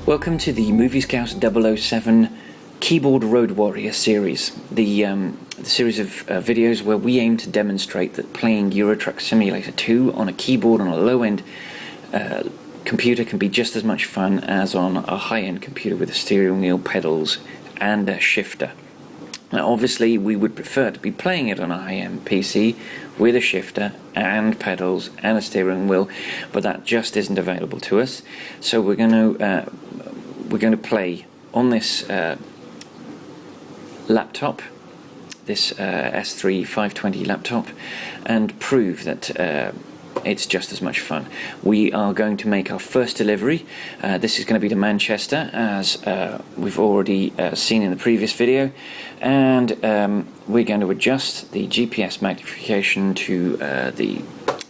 Welcome to the Movie Scout 007 Keyboard Road Warrior series, the series of videos where we aim to demonstrate that playing Euro Truck Simulator 2 on a keyboard on a low-end computer can be just as much fun as on a high-end computer with a steering wheel, pedals and a shifter. Now obviously we would prefer to be playing it on a high-end PC with a shifter and pedals and a steering wheel, but that just isn't available to us. So we're going to play on this laptop, this S3 520 laptop, and prove that it's just as much fun. We are going to make our first delivery. This is going to be to Manchester, as we've already seen in the previous video, and we're going to adjust the GPS magnification to the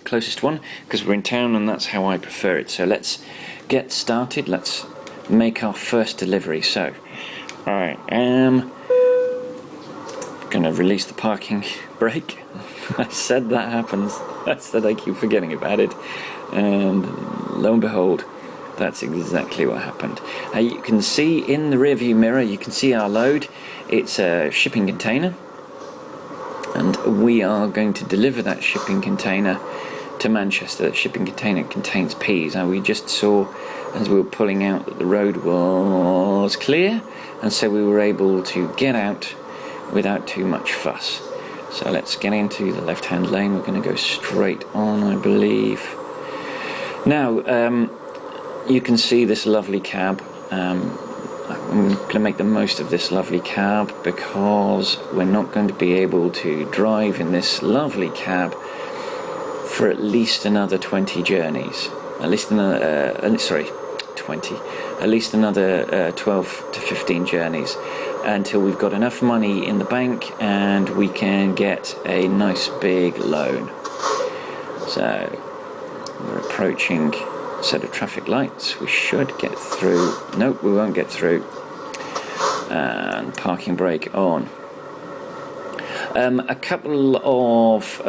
closest one because we're in town and that's how I prefer it. So let's get started. Let's make our first delivery. So I am going to release the parking brake. I said that happens. I said I keep forgetting about it, and lo and behold, that's exactly what happened. You can see in the rearview mirror, you can see our load. It's a shipping container, and we are going to deliver that shipping container to Manchester. That shipping container contains peas. Now we just saw as we were pulling out that the road was clear, and so we were able to get out without too much fuss. So let's get into the left-hand lane. We're going to go straight on, I believe. Now, you can see this lovely cab. I'm going to make the most of this lovely cab because we're not going to be able to drive in this lovely cab for at least another 20 journeys. At least another, 20. At least another 12 to 15 journeys, until we've got enough money in the bank and we can get a nice big loan. So we're approaching a set of traffic lights. We should get through. Nope, we won't get through. And parking brake on. A couple of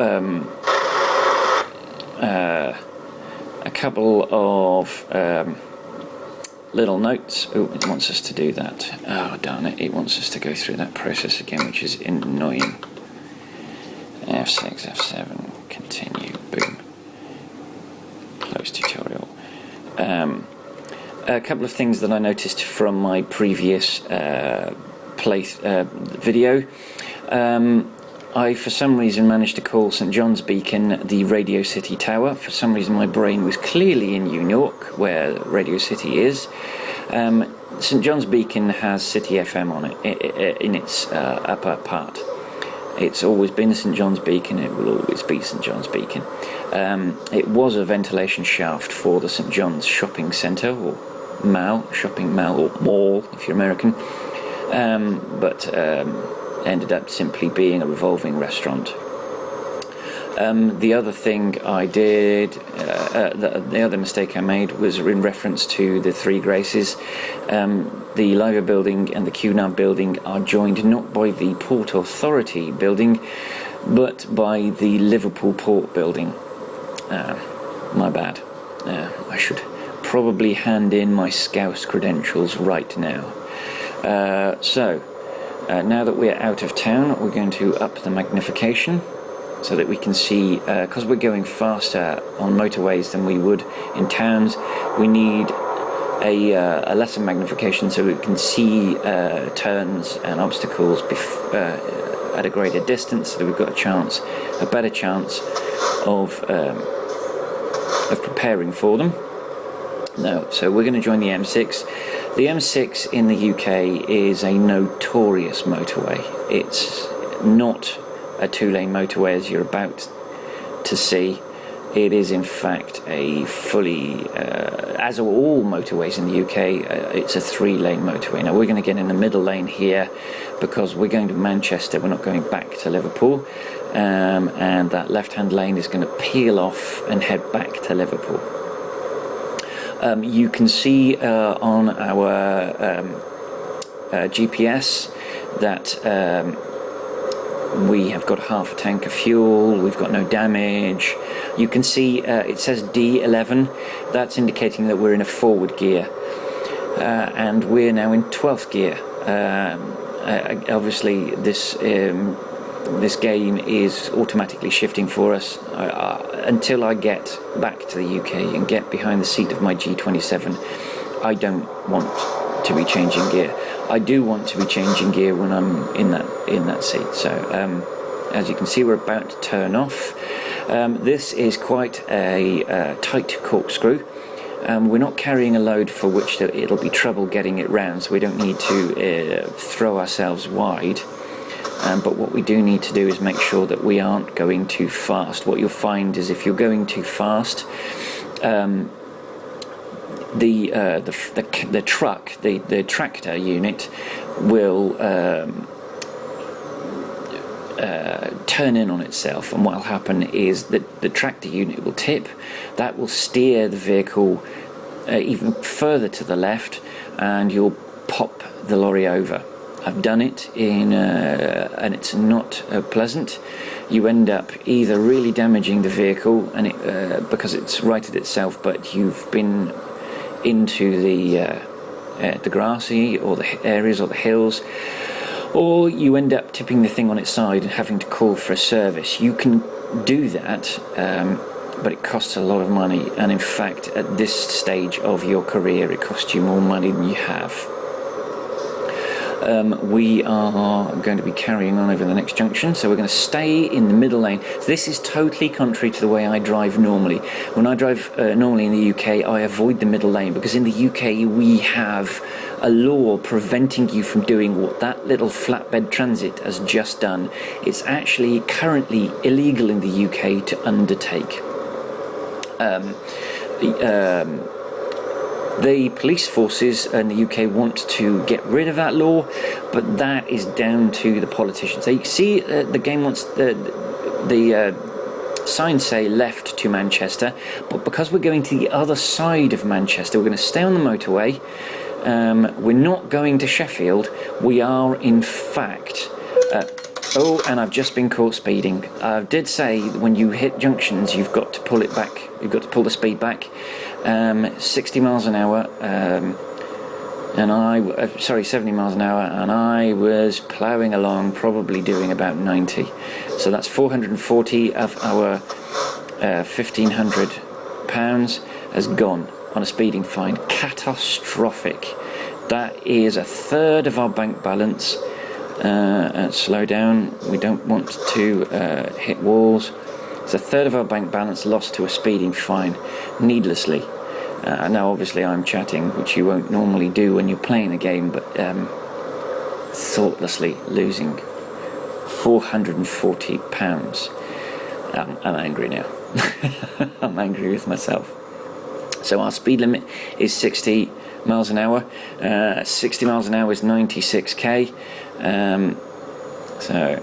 little notes. Oh, it wants us to do that. Oh, darn it. It wants us to go through that process again, which is annoying. F6, F7, continue, boom. Close tutorial. A couple of things that I noticed from my previous video. I, for some reason, managed to call St John's Beacon the Radio City Tower. For some reason, my brain was clearly in New York, where Radio City is. St John's Beacon has City FM on it, in its upper part. It's always been St John's Beacon, it will always be St John's Beacon. It was a ventilation shaft for the St John's shopping centre, or shopping mall, or mall, if you're American. But ended up simply being a revolving restaurant. The other thing I did, the other mistake I made was in reference to the Three Graces. The Liver building and the QNAB building are joined not by the Port Authority building, but by the Liverpool Port building. My bad. I should probably hand in my Scouse credentials right now. Now that we're out of town, we're going to up the magnification so that we can see, because we're going faster on motorways than we would in towns, we need a lesser magnification so we can see turns and obstacles at a greater distance, so that we've got a better chance of preparing for them. No, so we're going to join the M6. The M6 in the UK is a notorious motorway. It's not a two-lane motorway as you're about to see. It is in fact a fully, as are all motorways in the UK, it's a three-lane motorway. Now we're going to get in the middle lane here because we're going to Manchester, we're not going back to Liverpool, and that left-hand lane is going to peel off and head back to Liverpool. You can see on our GPS that we have got half a tank of fuel, we've got no damage. You can see it says D11, that's indicating that we're in a forward gear. and we're now in 12th gear. Obviously this game is automatically shifting for us. Until I get back to the UK and get behind the seat of my G27, I don't want to be changing gear. I do want to be changing gear when I'm in that seat. So as you can see, we're about to turn off. This is quite a tight corkscrew. We're not carrying a load for which it'll be trouble getting it round, so we don't need to throw ourselves wide. But what we do need to do is make sure that we aren't going too fast. What you'll find is if you're going too fast, the truck, the tractor unit, will turn in on itself, and what will happen is that the tractor unit will tip. That will steer the vehicle even further to the left, and you'll pop the lorry over. I've done it and it's not pleasant. You end up either really damaging the vehicle and because it's righted itself, but you've been into the grassy or the areas or the hills, or you end up tipping the thing on its side and having to call for a service. You can do that, but it costs a lot of money, and in fact at this stage of your career it costs you more money than you have. We are going to be carrying on over the next junction, so we're going to stay in the middle lane. So this is totally contrary to the way I drive normally. When I drive normally in the UK, I avoid the middle lane, because in the UK we have a law preventing you from doing what that little flatbed transit has just done. It's actually currently illegal in the UK to undertake. The police forces in the UK want to get rid of that law, but that is down to the politicians. So you see the game wants the signs say left to Manchester, but because we're going to the other side of Manchester, we're going to stay on the motorway. We're not going to Sheffield. We are in fact oh, and I've just been caught speeding. I did say when you hit junctions you've got to pull it back, you've got to pull the speed back. 60 miles an hour, and 70 miles an hour, and I was ploughing along, probably doing about 90. So that's 440 of our £1,500 has gone on a speeding fine. Catastrophic. That is a third of our bank balance. Slow down, we don't want to hit walls. It's a third of our bank balance lost to a speeding fine, needlessly. Now obviously I'm chatting, which you won't normally do when you're playing a game, but thoughtlessly losing £440. I'm angry now. I'm angry with myself. So our speed limit is 60 miles an hour. 60 miles an hour is 96k. So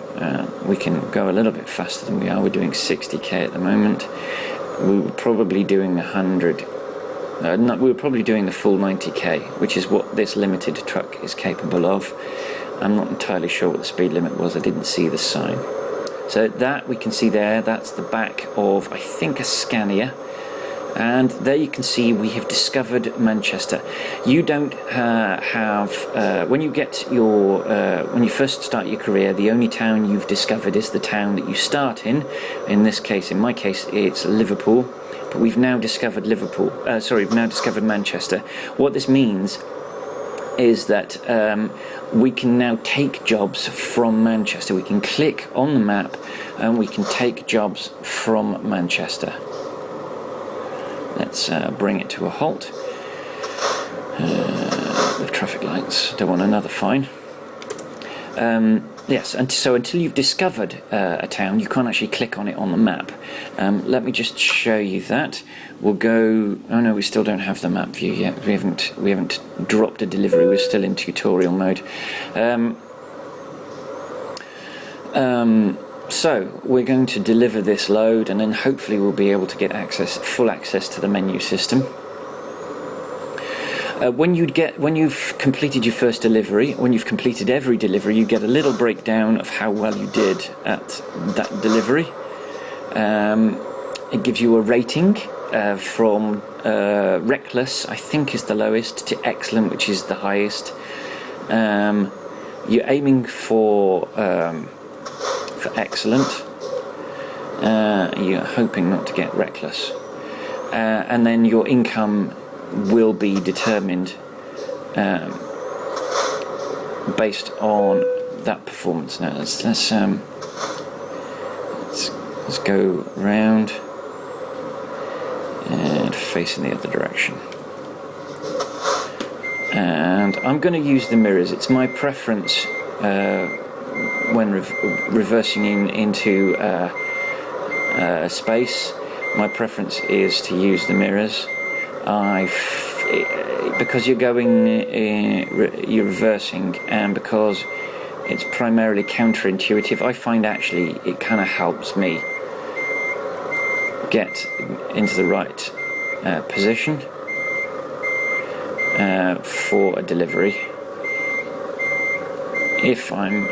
we can go a little bit faster than we are. We're doing 60k at the moment. We were probably doing 100. We were probably doing the full 90k, which is what this limited truck is capable of. I'm not entirely sure what the speed limit was. I didn't see the sign. So that we can see there, that's the back of, I think, a Scania. And there you can see we have discovered Manchester. You don't when you get your when you first start your career, the only town you've discovered is the town that you start in. In this case, in my case, it's Liverpool. But we've now discovered we've now discovered Manchester. What this means is that we can now take jobs from Manchester. We can click on the map and we can take jobs from Manchester. Let's bring it to a halt. The traffic lights, don't want another fine. Yes, and so until you've discovered a town, you can't actually click on it on the map. Let me just show you that. We'll go. Oh no, we still don't have the map view yet. We haven't dropped a delivery. We're still in tutorial mode. So we're going to deliver this load, and then hopefully we'll be able to get full access to the menu system. When you've completed your first delivery, when you've completed every delivery, you get a little breakdown of how well you did at that delivery. It gives you a rating from reckless, I think, is the lowest, to excellent, which is the highest. You're aiming for excellent. You're hoping not to get reckless, and then your income will be determined based on that performance. Now let's go round and facing the other direction. And I'm going to use the mirrors. It's my preference when reversing into space. My preference is to use the mirrors. Because you're reversing, and because it's primarily counterintuitive, I find actually it kind of helps me get into the right position for a delivery if I'm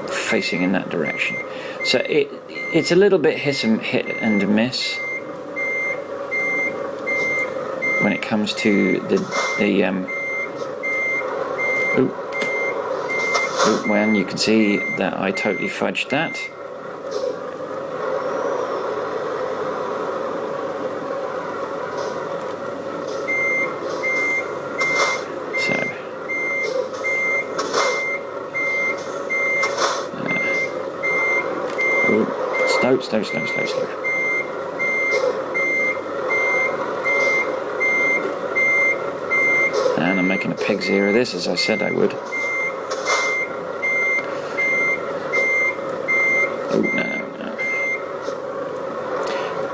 facing in that direction. So it's a little bit hit and miss when it comes to when you can see that I totally fudged that. Slow. And I'm making a pig's ear of this, as I said I would. Oh,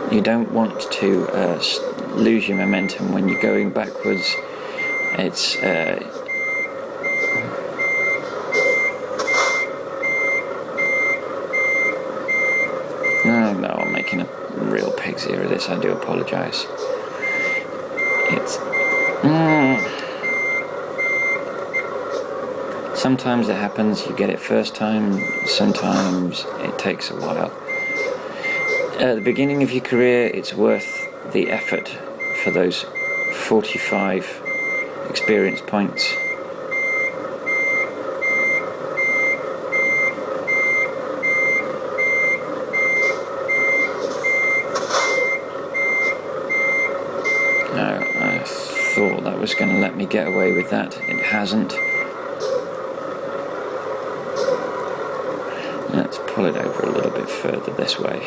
no. You don't want to lose your momentum when you're going backwards. It's No, I'm making a real pig's ear of this. I do apologise. It's sometimes it happens. You get it first time. Sometimes it takes a while. At the beginning of your career, it's worth the effort for those 45 experience points. I thought that was going to let me get away with that. It hasn't. Let's pull it over a little bit further this way.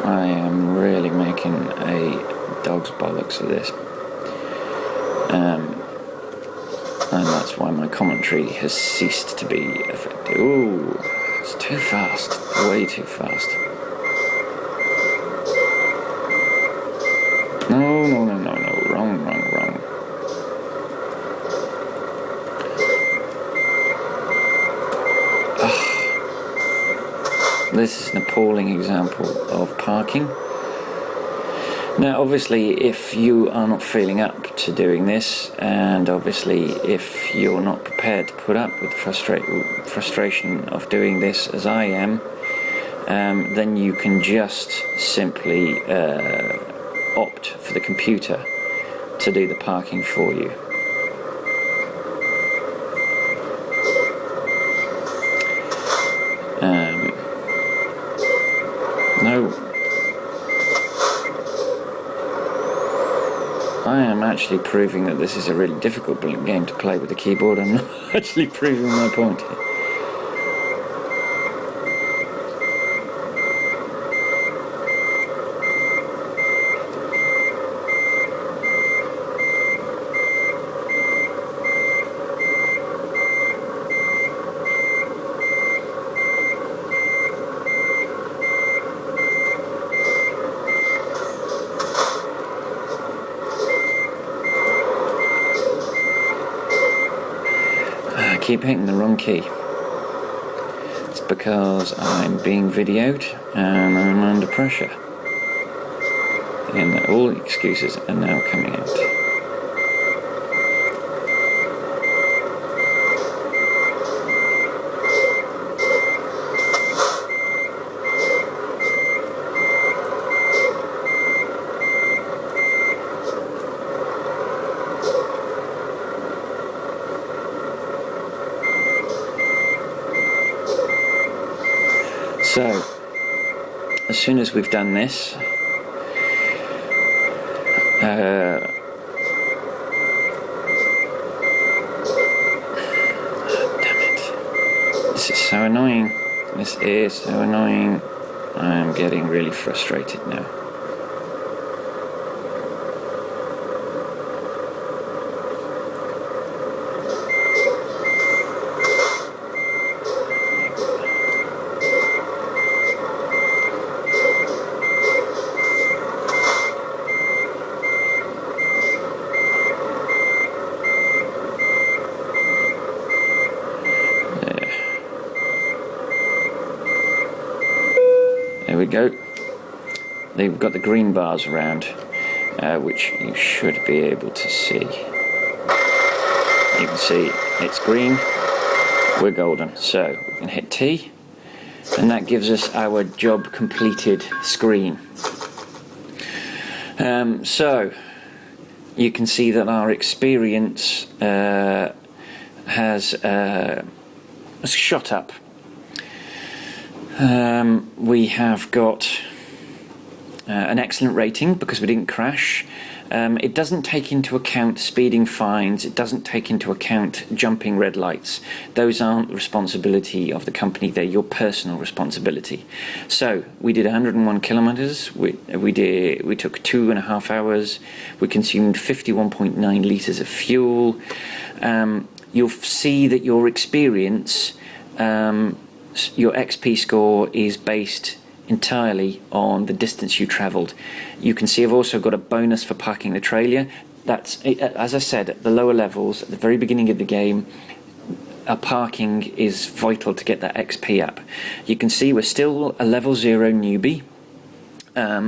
I am really making a dog's bollocks of this, and that's why my commentary has ceased to be effective. Ooh, it's too fast, way too fast. No, wrong. This is an appalling example of parking. Now, obviously, if you are not feeling up to doing this, and obviously if you're not prepared to put up with the frustration of doing this as I am, then you can just simply opt for the computer to do the parking for you. No, I am actually proving that this is a really difficult game to play with the keyboard. I'm not actually proving my point here. keep hitting the wrong key. It's because I'm being videoed and I'm under pressure. And all the excuses are now coming out. So, as soon as we've done this, damn it. This is so annoying. This is so annoying. I'm getting really frustrated now. There we go. They've got the green bars around, which you should be able to see. You can see it's green, we're golden. So we can hit T, and that gives us our job completed screen. So you can see that our experience has shot up. We have got an excellent rating because we didn't crash. It doesn't take into account speeding fines, it doesn't take into account jumping red lights. Those aren't the responsibility of the company, they're your personal responsibility. So we did 101 kilometers, we took 2.5 hours, we consumed 51.9 litres of fuel. You'll see that your experience, your XP score is based entirely on the distance you travelled. You can see I've also got a bonus for parking the trailer. That's, as I said, at the lower levels, at the very beginning of the game, parking is vital to get that XP up. You can see we're still a level 0 newbie.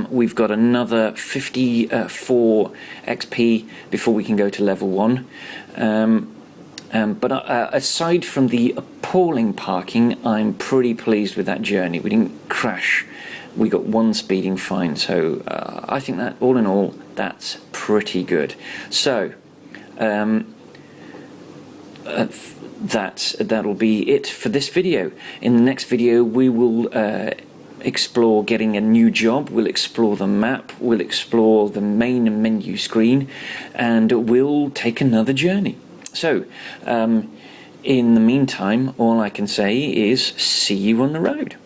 We've got another 54 XP before we can go to level 1. But aside from the appalling parking, I'm pretty pleased with that journey. We didn't crash. We got 1 speeding fine, so I think that all in all, that's pretty good. So that'll be it for this video. In the next video, we will explore getting a new job, we'll explore the map, we'll explore the main menu screen, and we'll take another journey. So, in the meantime, all I can say is see you on the road.